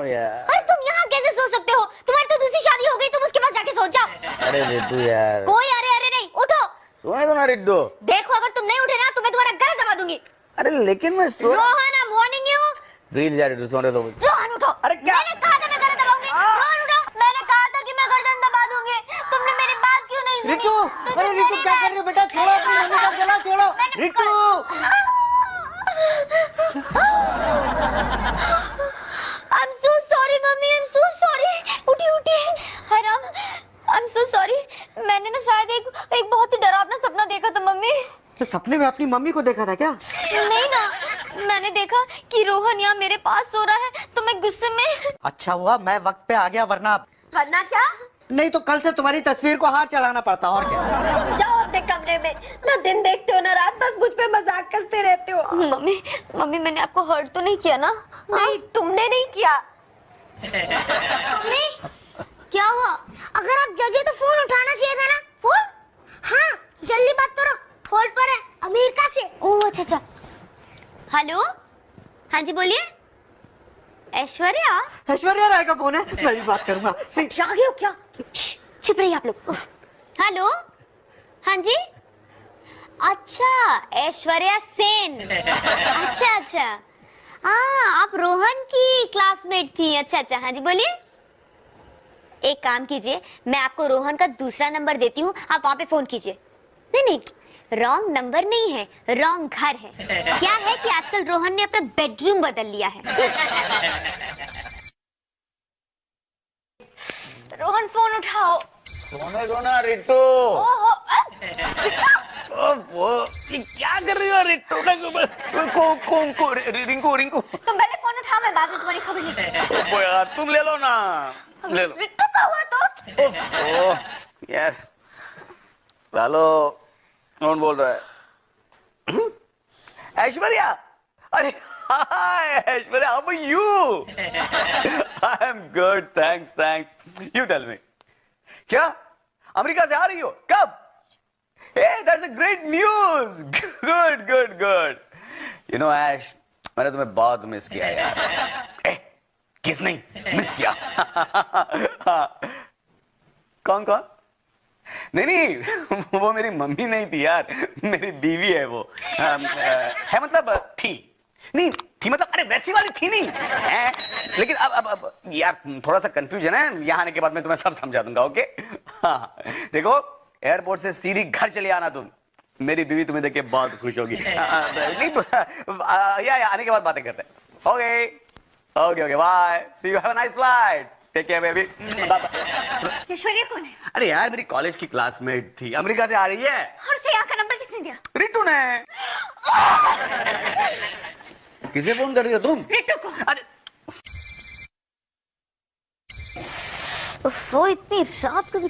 यार। अरे तुम यहाँ कैसे सो सकते हो? तुम्हारी तो दूसरी शादी हो गई, तुम उसके पास जाके सो जाओ। अरे रिड्डू यार। कोई अरे अरे नहीं, उठो। सोने दो ना रिड्डू। देखो अगर तुम नहीं उठे ना तो मैं तुम्हारा गला दबा दूंगी। अरे लेकिन मैं Rohan, I am warning you. Please यार रिड्डू सोने दो मुझे। रोहन उठो। अरे क्या? मैंने कहा था मैं गला दबाऊंगी। रोहन उठो। मैंने कहा था कि मैं गर्दन दबा दूंगी। तुमने मेरी बात क्यों नहीं सुनी? रितु, अरे रितु क्या कर रही हो बेटा? छोड़ो अपनी मम्मी का गला, छोड़ो। Ritu I'm so sorry mummy, I'm so sorry। उठी उठी। हाय राम, I'm so sorry। मैंने ना शायद एक बहुत ही डरावना सपना देखा था मम्मी। तो सपने में अपनी मम्मी को देखा था क्या? नहीं ना, मैंने देखा कि रोहन यहाँ मेरे पास सो रहा है तो मैं गुस्से में। अच्छा हुआ मैं वक्त पे आ गया, वरना क्या? नहीं तो कल से तुम्हारी तस्वीर को हार चढ़ाना पड़ता। और क्या? जाओ अपने कमरे में, ना दिन देखते हो ना रात, बस मुझ पे मजाक कसते रहते हो। मम्मी मैंने आपको हर्ट तो नहीं किया ना? नहीं, तुमने नहीं किया। मम्मी क्या हुआ? अगर आप जगे तो फोन उठाना चाहिए था ना। फोन? हाँ जल्दी बात करो, होल्ड पर है, अमेरिका से। ओह अच्छा अच्छा। हेलो, हाँ जी बोलिए। ऐश्वर्या? ऐश्वर्या राय का फोन है, मैं भी बात करूंगा। जागे हो क्या? चुप रहिए आप लोग। हेलो, हाँ जी। अच्छा ऐश्वर्या सेन। अच्छा अच्छा, हाँ आप रोहन की क्लासमेट थी। अच्छा अच्छा, हाँ जी बोलिए। एक काम कीजिए, मैं आपको रोहन का दूसरा नंबर देती हूँ, आप वहां पे फोन कीजिए। नहीं नहीं, रॉन्ग नंबर नहीं है, रॉन्ग घर है। क्या है कि आजकल रोहन ने अपना बेडरूम बदल लिया है। रोहन फोन उठाओ। सोने दो ना रिट्टू। क्या कर रही हो रिट्टू? रिंकू रिंकू तुम पहले फोन उठाओ, मैं बाद में तुम्हारी खबर लेती हूँ। यार तुम ले लो ना, ले लो। रिट्टू का हुआ तो ओह यार, लालो कौन बोल रहा है? ऐश्वर्या। अरे hi Aishwarya, how are you? I am good, thanks thanks. You tell me, क्या अमेरिका से आ रही हो? कब? Hey, that's a great news. Good, good, good. You know, Ash, मैंने तुम्हें बहुत मिस किया यार। किस नहीं मिस किया? कौन कौन? नहीं नहीं, वो मेरी मम्मी नहीं थी यार, मेरी बीवी है वो। है मतलब थी नहीं थी, मतलब अरे वैसी वाली थी नहीं है। लेकिन अब यार थोड़ा सा कंफ्यूजन है, यहाँ आने के बाद मैं तुम्हें सब समझा दूंगा। ओके हाँ, देखो एयरपोर्ट से सीधी घर चले आना तुम, मेरी बीवी तुम्हें देख के बहुत खुश होगी। नहीं या आने के बाद बातें करते हैं। Okay okay okay, bye, see you, have a nice flight, take care baby. Aishwarya कौन है? अरे यार मेरी कॉलेज की क्लासमेट थी, अमेरिका से आ रही है। और से यहाँ का नंबर किसने दिया? रिट्टू ने। किसे फोन कर रही हो तुम? रिट्टू को। अरे वो इतनी रात को भी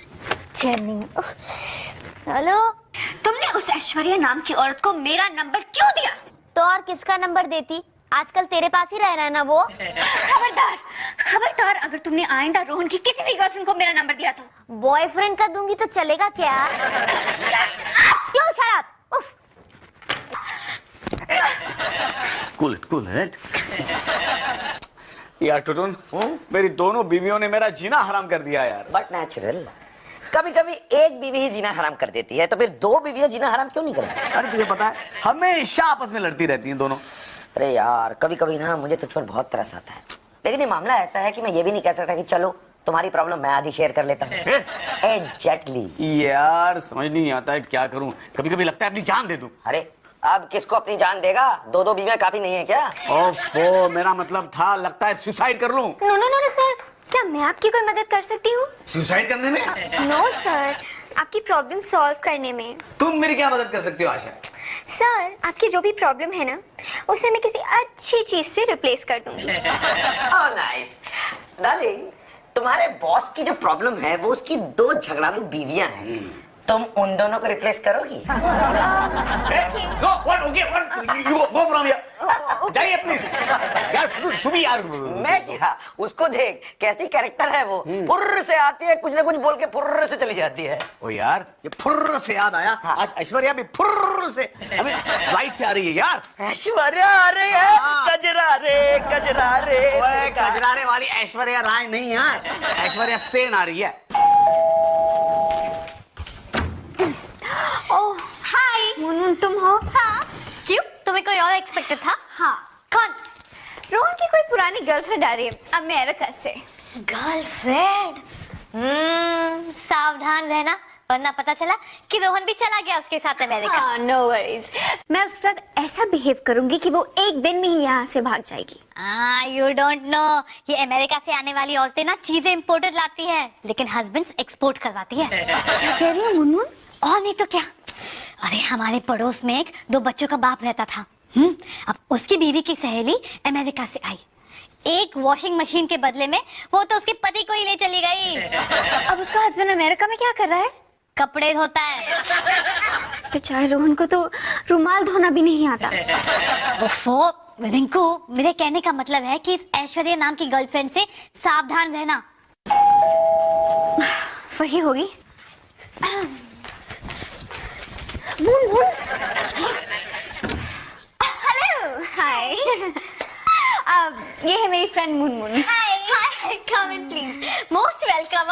चैन नहीं। हेलो, तुमने उस ऐश्वर्या नाम की औरत को मेरा नंबर क्यों दिया? तो और किसका नंबर देती? आजकल तेरे पास ही रह रहा है ना वो। खबरदार खबरदार, अगर तुमने आइंदा रोहन की किसी भी गर्लफ्रेंड को मेरा नंबर दिया तो। बॉयफ्रेंड का दूंगी तो चलेगा क्या? क्यों शराब? कूल है यार। टुटुन, मेरी दोनों बीवियों ने मेरा जीना हराम कर दिया यार। बट नेचुरल, कभी कभी एक बीवी ही जीना हराम कर देती है, तो फिर दो बीवियां जीना हराम क्यों नहीं करती? अरे तुझे पता है हमेशा आपस में लड़ती रहती हैं दोनों। अरे यार कभी कभी ना मुझे तुझ पर बहुत तरस आता है, लेकिन ये मामला ऐसा है कि मैं ये भी नहीं कह सकता कि चलो तुम्हारी प्रॉब्लम मैं आधी शेयर कर लेता हूँ। एग्जैक्टली यार समझ नहीं आता है क्या करूं, कभी कभी लगता है अपनी जान दे दूं। अरे अब किसको अपनी जान देगा? दो दो बीवियां काफी नहीं है क्या? ओफो, मेरा मतलब था लगता है सुसाइड कर लूं। नो सर, क्या मैं आपकी कोई मदद कर सकती हूँ? सुसाइड करने में? नो सर, आपकी प्रॉब्लम सॉल्व करने में। तुम मेरी क्या मदद कर सकती हो आशा? सर आपकी जो भी प्रॉब्लम है ना, उसे मैं किसी अच्छी चीज से रिप्लेस कर दूंगी। ओह नाइस डार्लिंग, तुम्हारे बॉस की जो प्रॉब्लम है वो उसकी दो झगड़ालू बीवियां हैं, तुम उन दोनों को रिप्लेस करोगी? Know what okay what you go from here जाइए अपनी यार तू भी यार मैं क्या, उसको देख कैसी कैरेक्टर है वो, फुर्र से आती है, कुछ ना कुछ बोल के फुर्र से चली जाती है। ओ यार ये फुर्र से याद आया, आज ऐश्वर्या भी फुर्र से हमें फ्लाइट से आ रही है यार। ऐश्वर्या आ रही है, कजरा रे ओए कजरारे वाली ऐश्वर्या राय नहीं यार, ऐश्वर्या सेन आ रही है। ओह हाय मुनमुन, तुम हो? हाँ। क्यों, तुम्हें कोई और एक्सपेक्टेड था? हाँ। कौन? रोहन की कोई पुरानी गर्लफ्रेंड आ रही है अमेरिका से। गर्लफ्रेंड? सावधान रहना, वरना पता चला कि रोहन भी चला गया उसके साथ अमेरिका। हाँ, नो वरीज। मैं उसके साथ ऐसा बिहेव करूंगी कि वो एक दिन में ही यहाँ से भाग जाएगी। यू डोंट नो, ये अमेरिका से आने वाली औरतें ना चीजें इंपोर्टेड लाती हैं, लेकिन हस्बैंड्स एक्सपोर्ट करवाती हैं। क्या कह रही हो मुनमुन? और नहीं तो क्या। अरे हमारे पड़ोस में एक 2 बच्चों का बाप रहता था। अब उसकी बीवी की सहेली अमेरिका से आई, एक वॉशिंग मशीन के बदले में वो तो उसके पति को ही ले चली गई। अब उसका हस्बैंड अमेरिका में क्या कर रहा है? कपड़े धोता है। बेचारे रोहन को तो रुमाल धोना भी नहीं आता। ओफो रिंकू, मेरे कहने का मतलब है कि इस ऐश्वर्या नाम की गर्लफ्रेंड से सावधान रहना। वही होगी। मुनमुन, हेलो, हाय। ये है मेरी friend Munmun. Hi, come in please. Most welcome.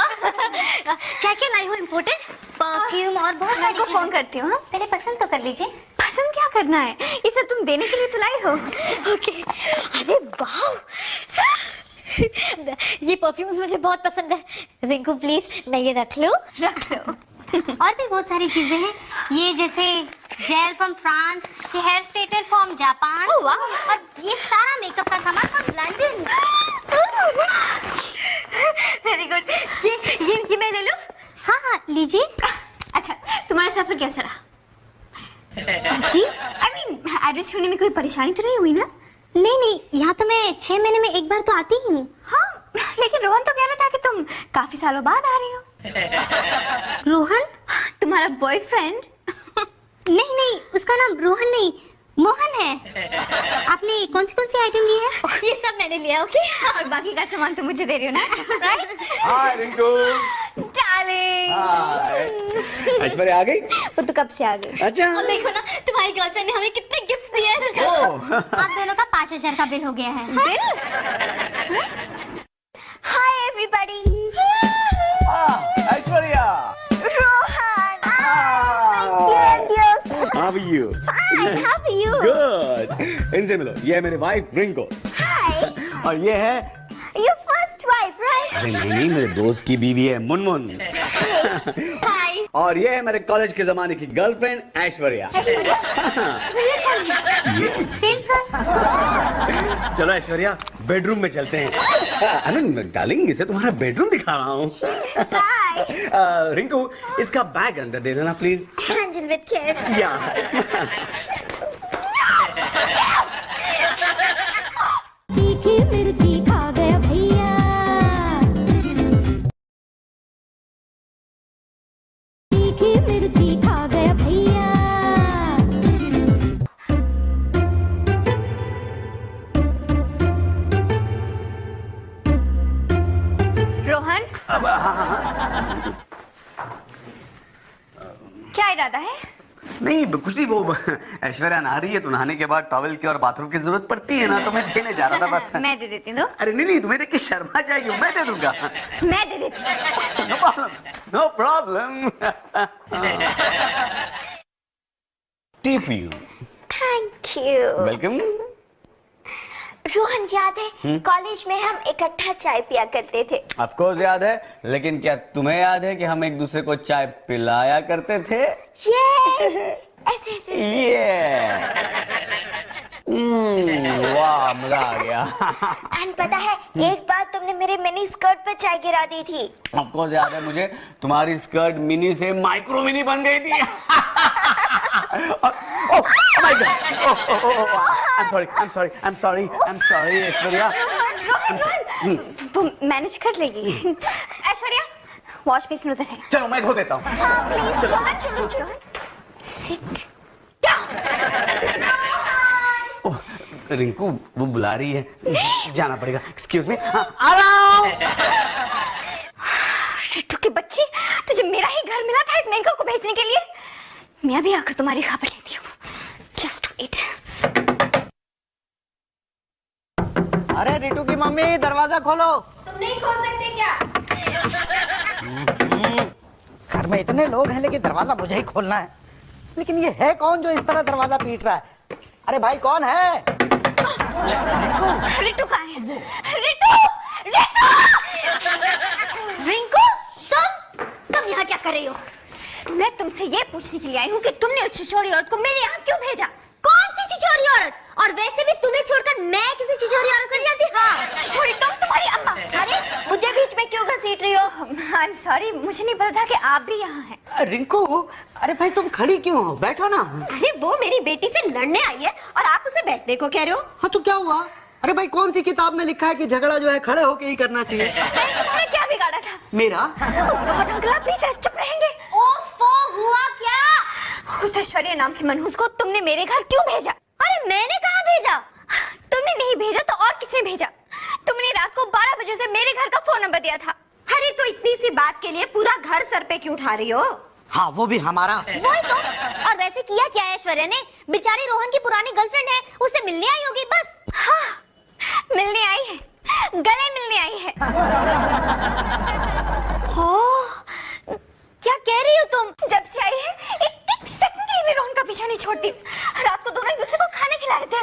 क्या क्या लाई हो इम्पोर्टेड? परफ्यूम और बहुत सारी को फोन करती हूँ। पहले पसंद तो कर लीजिए। पसंद क्या करना है, ये सब तुम देने के लिए तो लाई हो। ओके। अरे वाह, ये परफ्यूम्स मुझे बहुत पसंद है। रिंकू प्लीज, मैं ये रख लूं? रख लो। और भी बहुत सारी चीजें हैं, ये जैसे जेल फ्रॉम फ्रांस, ये हेयर स्ट्रेटनर फ्रॉम जापान, और ये सारा मेकअप का सामान फ्रॉम लंदन। Very good. ये मैं ले लूं? हाँ लीजिए। अच्छा, तुम्हारा सफर कैसा रहा? जी, I mean, एड्रेस ढूंढने में कोई परेशानी तो नहीं हुई ना? नहीं, यहाँ तो मैं 6 महीने में एक बार तो आती ही हूँ। हाँ, लेकिन रोहन तो कह रहा था कि तुम काफी सालों बाद आ रही हो। रोहन? तुम्हारा बॉयफ्रेंड? नहीं, उसका नाम रोहन नहीं, मोहन है। आपने कौन सी आइटम ली है? ये सब मैंने लिया, ओके? और बाकी का सामान तो मुझे दे रही हो ना, राइट? हाय रिंकू। डार्लिंग। हाय। ऐश्वर्या आ गई? वो तो कब से आ गई। अच्छा। और देखो ना, तुम्हारी गर्लफ्रेंड ने हमें कितने गिफ्ट्स दिए हैं। आप दोनों का 5000 का बिल हो गया है। Bill? Hi everybody. Aishwarya. Rohan. How are you? Fine, how are you? Good. इनसे मिलो, ये है मेरी वाइफ रिंकू। Hi. और ये है Your first wife, right? अरे नहीं, मेरे दोस्त की बीवी है मुनमुन। हाय। और ये है मेरे कॉलेज के जमाने की गर्लफ्रेंड ऐश्वर्या। Sales girl. चलो ऐश्वर्या, बेडरूम में चलते हैं। डार्लिंग, इसे तुम्हारा बेडरूम दिखा रहा हूँ। रिंकू, इसका बैग अंदर दे देना प्लीज। Handle with care. या तीखी मिर्ची खा गया भैया, तीखी मिर्ची खा गया भैया। रोहन, क्या इरादा है? नहीं कुछ नहीं, वो ऐश्वर्या नहा रही है तो नहाने के बाद टॉवेल की और बाथरूम की जरूरत पड़ती है ना, तो मैं देने जा रहा था बस। मैं दे देती हूँ। अरे नहीं, तुम्हें देख के शर्मा जाएगी, मैं दे दूंगा। मैं दे देती हूँ। No problem. Tea for you. Thank you. Welcome. Rohan, याद है कॉलेज में हम इकट्ठा चाय पिया करते थे? ऑफ कोर्स याद है, लेकिन क्या तुम्हें याद है कि हम एक दूसरे को चाय पिलाया करते थे? Yes. ऐसे। वाह, मजा आ गया। एंड पता है, एक बार तुमने मेरे मिनी स्कर्ट पे चाय गिरा दी थी। ऑफ कोर्स याद है मुझे, तुम्हारी स्कर्ट मिनी से माइक्रो मिनी बन गई थी। I'm sorry, Aishwarya. रोहन, वो मैनेज कर लेगी। ऐश्वर्या, वॉश बेसिन उधर है। चलो मैं धो देता हूँ। हाँ प्लीज रोहन, चलो रोहन, सिट डाउन। ओह, रिंकू वो बुला रही है, जाना पड़ेगा। एक्सक्यूज मी, हाँ आ रहा हूँ। रितु के बच्ची, तुझे मेरा ही घर मिला था इस मेनका को भेजने के लिए। मैं भी आकर तुम्हारी खबर लेती हूँ। Just wait. अरे रितु की मम्मी, दरवाजा खोलो। तुम नहीं खोल सकते क्या? घर में इतने लोग हैं लेकिन दरवाजा मुझे ही खोलना है। लेकिन ये है कौन जो इस तरह दरवाजा पीट रहा है? अरे भाई कौन है? रितु कहाँ है? रितु! रितु! रिंकू, तुम यहाँ क्या कर रही हो? मैं तुमसे ये पूछने के लिए आई हूँ कि तुमने उस छिछोरी औरत को मेरे यहाँ क्यों भेजा? कौन सी छिछोरी औरत? और वैसे भी तुम्हें छोड़कर मैं किसी छिछोरी औरत को जाती? हाँ, छिछोरी तुम्हारी अम्मा। अरे मुझे बीच में क्यों घसीट रही हो? आई एम सॉरी, मुझे नहीं पता था कि आप भी यहाँ हैं। रिंकू, अरे भाई तुम खड़ी क्यों हो? बैठो ना। अरे वो मेरी बेटी से लड़ने आई है और आप उसे बैठने को कह रहे हो? हाँ तो क्या हुआ? अरे भाई कौन सी किताब में लिखा है कि झगड़ा जो है खड़े होके ही करना चाहिए? नहीं, तुम्हारा क्या बिगाड़ा था? मेरा? गॉड अंकल, आप प्लीज चुप रहेंगे। ओफो, हुआ क्या? उस ऐश्वर्या नाम की मनहूस को तुमने मेरे घर क्यों भेजा? अरे मैंने कहाँ भेजा? तुमने नहीं भेजा तो और किसने भेजा? तुमने रात को 12 बजे से मेरे घर का फोन नंबर दिया था। अरे तो इतनी सी बात के लिए पूरा घर सर पे क्यों उठा रही हो? हाँ वो भी हमारा। वही तो। और वैसे किया क्या है ऐश्वर्या ने? बेचारी रोहन की पुरानी गर्लफ्रेंड है, उससे मिलने आई होगी बस। हाँ, मिलने आई है, गले मिलने आई है। ओह, क्या कह रही हो तुम? जब से आई है एक सेकंड के लिए भी रोहन का पीछा नहीं छोड़ती। रात को दोनों एक दूसरे को खाना खिला रहे थे,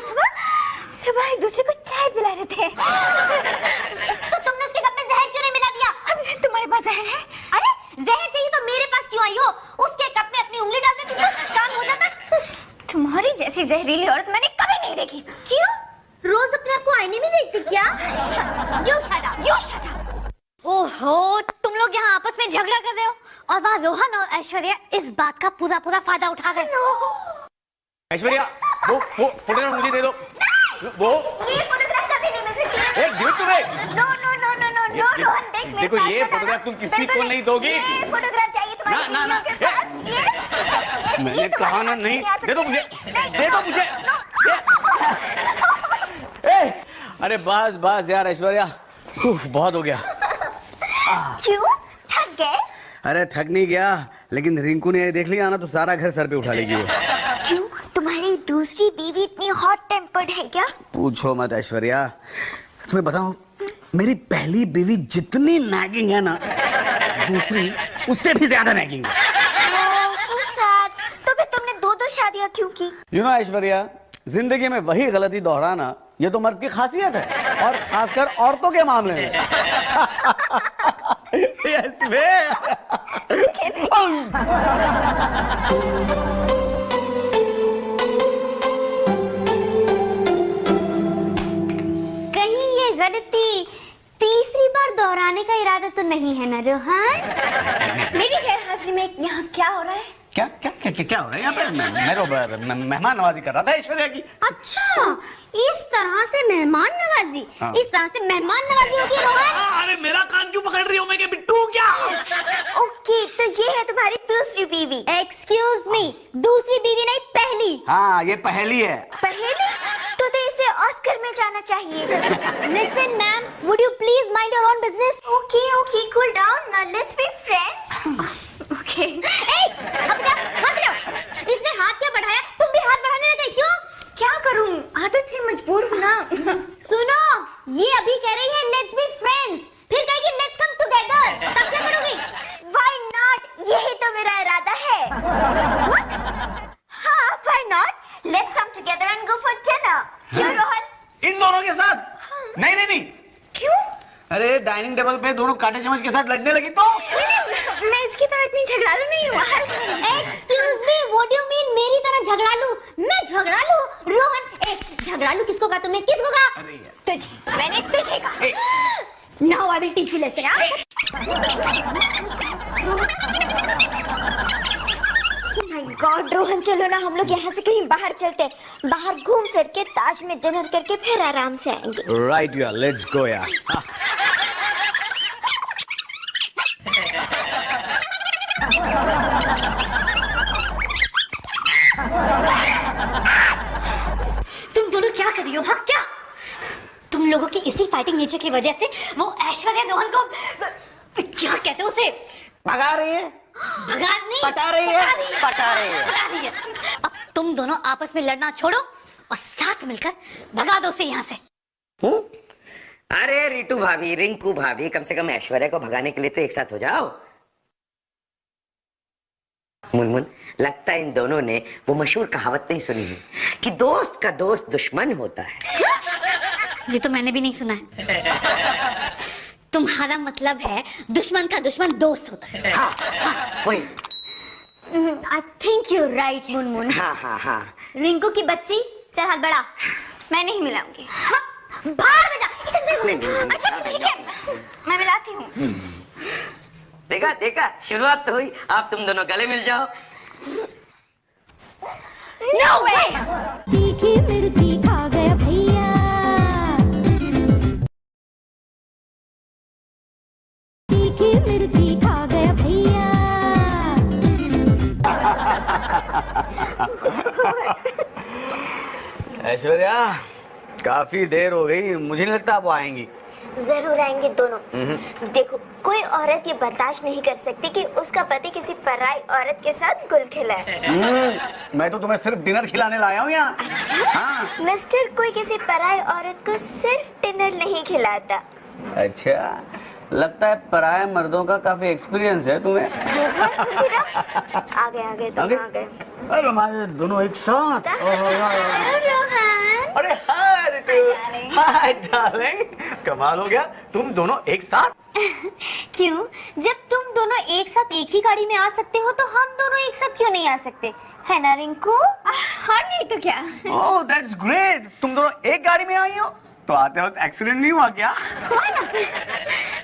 सुबह एक दूसरे को चाय पिला रहे थे। तो तुमने उसके कप में जहर क्यों नहीं मिला दिया? तुम्हारे पास जहर है? अरे जहर चाहिए तो मेरे पास क्यों आई हो? उसके कप में अपनी उंगली डाल देती बस काम हो जाता। तुम्हारी जैसी जहरीली औरत मैंने कभी नहीं देखी। क्यों? रोज अपने आप को आईने में देखती क्या? You shut up, you shut up। ओहो, तुम लोग यहाँ आपस में झगड़ा कर रहे हो और वहाँ रोहन और ऐश्वर्या इस बात का पूरा फायदा उठा रहे हैं। ऐश्वर्या, वो फोटोग्राफ मुझे दे दो। वो ये फोटोग्राफ कभी नहीं मिल सकती। Give it to me. No no no no no no Rohan, देख मेरे देखो पास ये बताना। फोटोग्राफ तुम किसी को बिल्कुल नहीं दोगी। ये फोटोग्राफ चाहिए तुम्हारी ना, ना, बीवियों के पास। Yes, मैंने ये कहा तुम्हारे ना पास नहीं। आ दे दो सकती मुझे, है। दे दो मुझे। अरे बस यार ऐश्वर्या, बहुत हो गया। क्यों? थक गए? अरे थक नहीं गया, लेकिन रिंकू ने देख लिया ना तो सारा घर सर पे उठा लेगी वो। क्यों? तुम्हारी दूसरी बीवी इतनी हॉट टेम्पर्ड है क्या? पूछो मत ऐश्वर्या, तुम्हें बताऊं मेरी पहली बीवी जितनी नैगिंग है ना, दूसरी उससे भी ज्यादा नैगिंग है। So sad। तो फिर तुमने दो शादियां क्यों की? यू नो ऐश्वर्या, जिंदगी में वही गलती दोहराना ये तो मर्द की खासियत है, और खासकर औरतों के मामले में। यस कहीं ये गलती तीसरी बार दोहराने का इरादा तो नहीं है ना रोहन? मेरी गैर हाजिरी में यहाँ क्या हो रहा है? क्या क्या क्या क्या हो रहा है यहाँ पे? मैं तो मेहमान नवाजी कर रहा था ऐश्वर्या की। अच्छा, इस तरह से मेहमान नवाजी? हाँ। इस तरह से मेहमान नवाजी होगी रोहन? अरे मेरा कान क्यों पकड़ रही हो? मैं क्या बिट्टू क्या? ओके, तो ये है तुम्हारी दूसरी बीवी। एक्सक्यूज मी, दूसरी बीवी नहीं पहली। हाँ ये पहली है। पहली? तो इसे ऑस्कर में जाना चाहिए। Listen ma'am, would you please mind your own business? Okay okay, cool down, let's be friends. Okay. हाथ लो। इसने हाथ क्या बढ़ाया? तुम भी हाथ बढ़ाने लगे क्यों? क्या करूं, आदत से मजबूर हूं ना। सुनो, ये अभी कह रही है लेट्स बी फ्रेंड्स, फिर कहेगी लेट्स कम टुगेदर, तब क्या करोगी? Why not? यही तो मेरा इरादा है। What? हाँ, why not? Let's come together and go for dinner. क्यों रोहन? इन दोनों के साथ? नहीं नहीं नहीं। क्यों? अरे डाइनिंग टेबल पे दोनों कांटे चम्मच के साथ लड़ने लगी तो? मैं इसकी तरह इतनी झगड़ालू नहीं हूँ। Excuse me, what do you mean मेरी तरह झगड़ालू? मैं झगड़ालू? रोहन, एक झगड़ालू किसको कहा तुमने? किसको कहा? अरे यार। तुझे, मैंने तुझे कहा। Now I will teach you lesson. My God Rohan, चलो ना हम लोग यहाँ से कहीं बाहर चलते हैं। बाहर घूम फिर के ताज में डिनर करके फिर आराम से आएंगे। राइट यार, लेट्स गो यार। इसी फाइटिंग नेचर की वजह से वो ऐश्वर्या रोहन को क्या कहते हैं उसे भगा रही है, भगा नहीं, पटा रही है, पटा रही है। अब तुम दोनों आपस में लड़ना छोड़ो और साथ मिलकर भगा दो उसे यहाँ से। अरे रितु भाभी, रिंकू भाभी, कम से कम ऐश्वर्या को भगाने के लिए तो एक साथ हो जाओ। मुनमुन, लगता है इन दोनों ने वो मशहूर कहावत नहीं सुनी है कि दोस्त का दोस्त दुश्मन होता है। ये तो मैंने भी नहीं सुना है। तुम्हारा मतलब है दुश्मन का दुश्मन दोस्त होता है। हाँ, वही। I think you right Munmun. हाँ हाँ हाँ। रिंकू की बच्ची, चल हाथ बढ़ा। मैं नहीं मिलाऊंगी। हाँ, बाहर में जा। अच्छा ठीक है, मैं मिलाती हूँ। देखा देखा, शुरुआत तो हुई, आप तुम दोनों गले मिल जाओ। नो वे। तीखी मिर्ची खा गया भैया, तीखी मिर्ची खा गया भैया। ऐश्वर्या, काफी देर हो गई, मुझे नहीं लगता आप आएंगी। जरूर आएंगे दोनों। देखो, कोई औरत ये बर्दाश्त नहीं कर सकती कि उसका पति किसी पराई औरत के साथ गुल खिलाए। मैं तो तुम्हें सिर्फ डिनर खिलाने लाया हूँ यहाँ। अच्छा? हाँ। मिस्टर, कोई किसी पराई औरत को सिर्फ डिनर नहीं खिलाता। अच्छा, लगता है पराये मर्दों का काफी एक्सपीरियंस है तुम्हें। आ गए तुम आ गए। अरे हमारे दोनों एक साथ। रोहन, अरे हाय रितु, हाय डार्लिंग, कमाल हो गया, तुम दोनों एक साथ। क्यों? जब तुम दोनों एक साथ एक ही गाड़ी में आ सकते हो तो हम दोनों एक साथ क्यों नहीं आ सकते? है ना रिंकू? और नहीं तो क्या। ओह दैट्स ग्रेट, तुम दोनों एक गाड़ी में आई हो तो आते वक्त एक्सीडेंट नहीं हुआ क्या?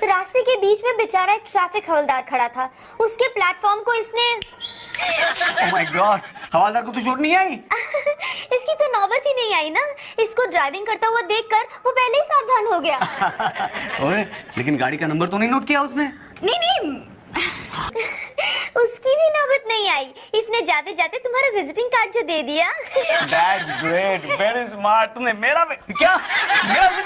रास्ते के बीच में बेचारा एक ट्रैफिक हवलदार खड़ा था, उसके प्लेटफॉर्म को इसने ओह माय गॉड, हवलदार को तो चोट नहीं आई? इसकी तो नौबत ही नहीं आई ना। इसको ड्राइविंग करता हुआ देखकर वो पहले ही सावधान हो गया। ओए, लेकिन गाड़ी का नंबर तो नहीं नोट किया उसने? नहीं उसकी भी नौबत नहीं आई, इसने जाते जाते तुम्हारा विजिटिंग कार्ड जो दे दिया। That's great, very smart। तुमने मेरा विजिटिंग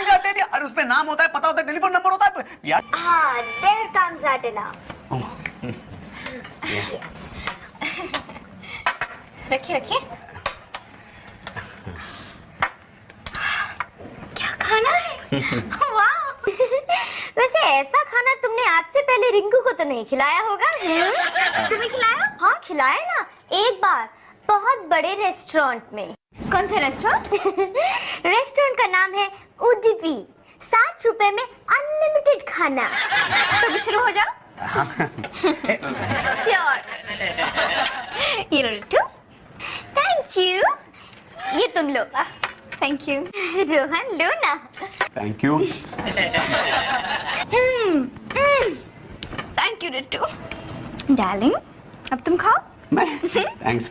कार्ड दे दिया? अरे उसपे नाम होता है, पता होता है, टेलीफोन नंबर होता है यार। हाँ, there comes Adina। रखिए रखिए। क्या खाना है? वाह। वैसे ऐसा खाना तुमने आज से पहले रिंकू को तो नहीं खिलाया होगा? तुम्हें खिलाया? हाँ खिलाया ना, एक बार बहुत बड़े रेस्टोरेंट में। कौन सा रेस्टोरेंट? रेस्टोरेंट का नाम है उडुपी। 60 रुपए में अनलिमिटेड खाना। तो शुरू हो जाओ। श्योर। ये लो रितु। Thank you. ये तुम लो। Thank you. रोहन लो ना। Thank you. Thank you Ritu. Darling, अब तुम खाओ। मैं थैंक्स।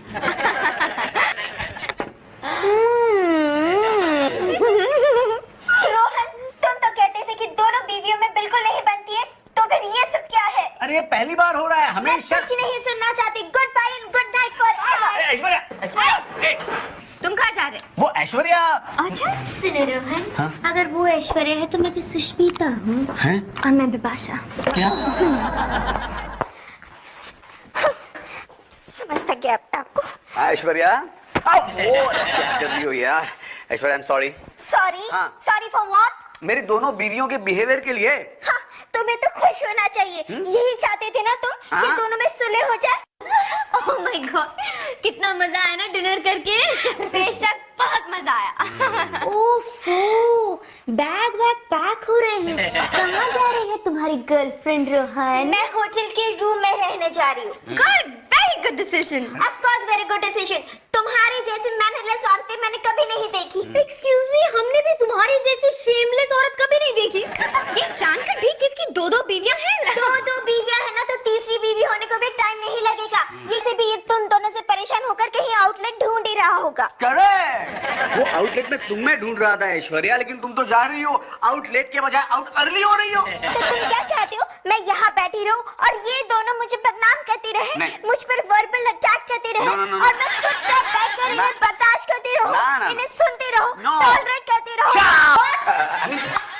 रोहन, तुम तो कहते थे कि दोनों बीवियों में बिल्कुल नहीं बनती है, तो फिर ये सब क्या है? अरे ये पहली बार हो रहा है, मैं हमेशा। कुछ नहीं सुनना चाहती। Good bye and good night forever. Aishwarya, Aishwarya, तुम कहाँ जा रहे? वो ऐश्वर्या। अच्छा, सुनो रोहन, हाँ? अगर वो ऐश्वर्या है तो मैं भी सुष्मिता हूँ हैं? और मैं बिपाशा। क्या? समझता क्या अपने आपको? ऐश्वर्या, क्या कर रही हो यार? Aishwarya, I am sorry. Sorry? हाँ। Sorry for what? मेरी दोनों बीवियों के बिहेवियर के लिए। हाँ, तुम्हें तो खुश होना चाहिए। यही चाहते थे ना तुम कि हाँ। दोनों में सुलह हो जाए। ओह माय गॉड, कितना मजा आया ना डिनर करके। बेशक बहुत मजा आया। ओफो, बैग पैक हो रहे हैं। कहाँ जा रही है तुम्हारी गर्लफ्रेंड रोहन? मैं होटल के रूम में रहने जा रही हूँ। Good, very good decision. Of course very good decision. तुम्हारी जैसी मैनरलेस औरतें मैंने कभी नहीं देखी। एक्सक्यूज मी, हमने भी तुम्हारी जैसी शेमलेस औरत कभी नहीं देखी। ये जानकर भी कि इसकी दो बीवियां हैं। दो बीवियां है ना, तो तीसरी बीवी होने को भी टाइम नहीं लगेगा। ये से भी ये तुम दोनों से परेशान होकर कहीं आउटलेट ढूंढ ही रहा होगा। करेक्ट, वो आउटलेट में तुम्हें ढूंढ रहा था ऐश्वर्या, लेकिन तुम तो जा रही हो आउटलेट के बजाय आउट अर्ली हो रही हो। तो तुम क्या चाहते हो? मैं यहाँ बैठी रहूं और ये दोनों मुझे बदनाम करती रहे, नहीं। मुझ पर वर्बल अटैक करती रहे, No, no, no, no. और मैं चुपचाप बैठकर इन्हें बर्दाश्त करती रहूं, ना, ना। इन्हें सुनती रहूं, No. टॉलरेट करती रहूं।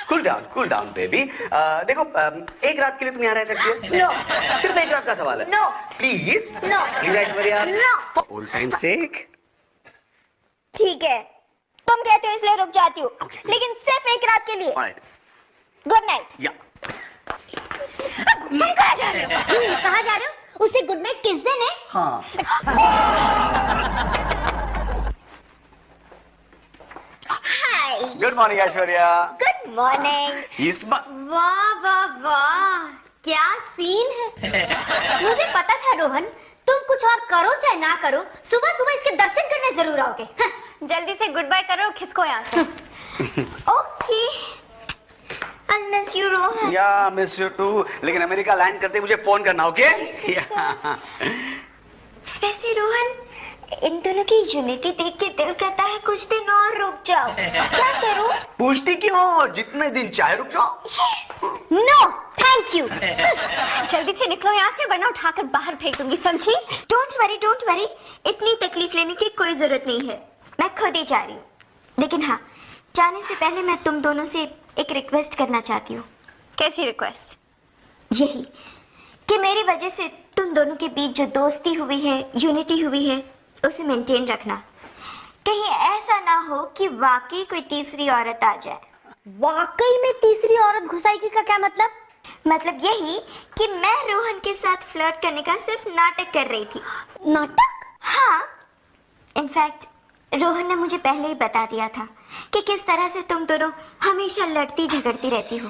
कुल कूल डाउन बेबी। देखो एक रात के लिए तुम यहाँ रह सकती हो। नो सिर्फ एक रात का सवाल है। No please no please Aishwarya, no for old time sake. ठीक है, तुम कहते हो इसलिए रुक जाती हूँ, Okay. लेकिन सिर्फ एक रात के लिए। Alright, good night. या तुम कहाँ जा रहे हो? कहाँ जा रहे हो? उसे गुड नाइट किस देने? हाँ। Hi, good morning Aishwarya. Good morning. इस बार वाह वाह वाह, क्या सीन है। मुझे पता था रोहन, तुम कुछ और करो चाहे ना करो, सुबह सुबह इसके दर्शन करने जरूर आओगे। जल्दी से गुड बाय करो, खिसको यहाँ से। Okay, I miss you Rohan. या मिस यू टू, लेकिन अमेरिका लैंड करते ही मुझे फोन करना, ओके? वैसे रोहन, इन दोनों की यूनिटी देख के दिल करता है कुछ दिन और रुक जाओ। क्या करूं? पूछती क्यों? जितने दिन चाहे रुक जाओ। No thank you. जल्दी से निकलो यहाँ से, वरना उठाकर बाहर फेंक दूंगी, समझी? डोंट वरी, इतनी तकलीफ लेने की कोई जरूरत नहीं है, मैं खुद ही जा रही हूँ। लेकिन हाँ, जाने से पहले मैं तुम दोनों से एक रिक्वेस्ट करना चाहती हूँ। कैसी रिक्वेस्ट? यही कि मेरी वजह से तुम दोनों के बीच जो दोस्ती हुई है, यूनिटी हुई है, उसे मेंटेन रखना। कहीं ऐसा ना हो कि वाकई कोई तीसरी औरत आ जाए। वाकई में तीसरी औरत घुसाएगी का क्या मतलब? मतलब यही कि मैं रोहन के साथ फ्लर्ट करने का सिर्फ नाटक कर रही थी। नाटक? हाँ, इनफैक्ट रोहन ने मुझे पहले ही बता दिया था कि किस तरह से तुम दोनों हमेशा लड़ती झगड़ती रहती हो,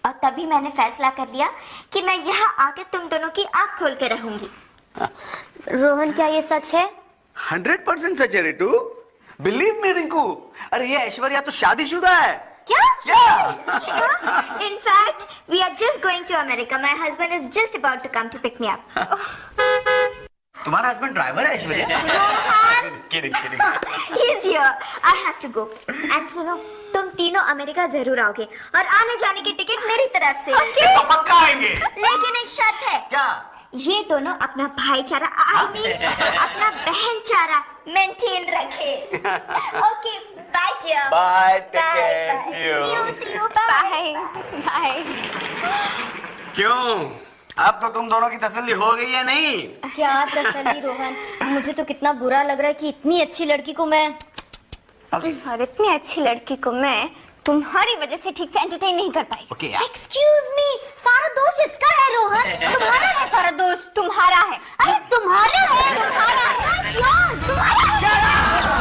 और तभी मैंने फैसला कर लिया कि मैं यहाँ आके तुम दोनों की आंख खोल के रहूंगी। रोहन, क्या ये सच है? 100% सच है रितु, बिलीव मी रिंकू। अरे ये ऐश्वर्या तो शादीशुदा है। क्या? In fact, we are just going to America. My husband is just about to come to pick me up. तुम्हारा हस्बैंड ड्राइवर है Aishwarya? Kidding kidding. He's here. I have to go. And सुनो, तुम तीनों अमेरिका जरूर आओगे, और आने जाने की टिकट मेरी तरफ से। तो पक्का आएंगे। लेकिन एक शर्त है। क्या? ये दोनों अपना भाईचारा, I mean, अपना बहनचारा मेंटेन रखे। Okay, bye dear. Bye, take care, See you, bye. Bye bye. क्यों? अब तो तुम दोनों की तसल्ली हो गई है नहीं? क्या तसल्ली रोहन, मुझे तो कितना बुरा लग रहा है कि इतनी अच्छी लड़की को मैं और इतनी अच्छी लड़की को मैं तुम्हारी वजह से ठीक से एंटरटेन नहीं कर पाई। ओके यार। एक्सक्यूज मी, सारा दोष इसका है रोहन। तुम्हारा है सारा दोष। तुम्हारा है। अरे तुम्हारा है, तुम्हारा है, तुम्हारा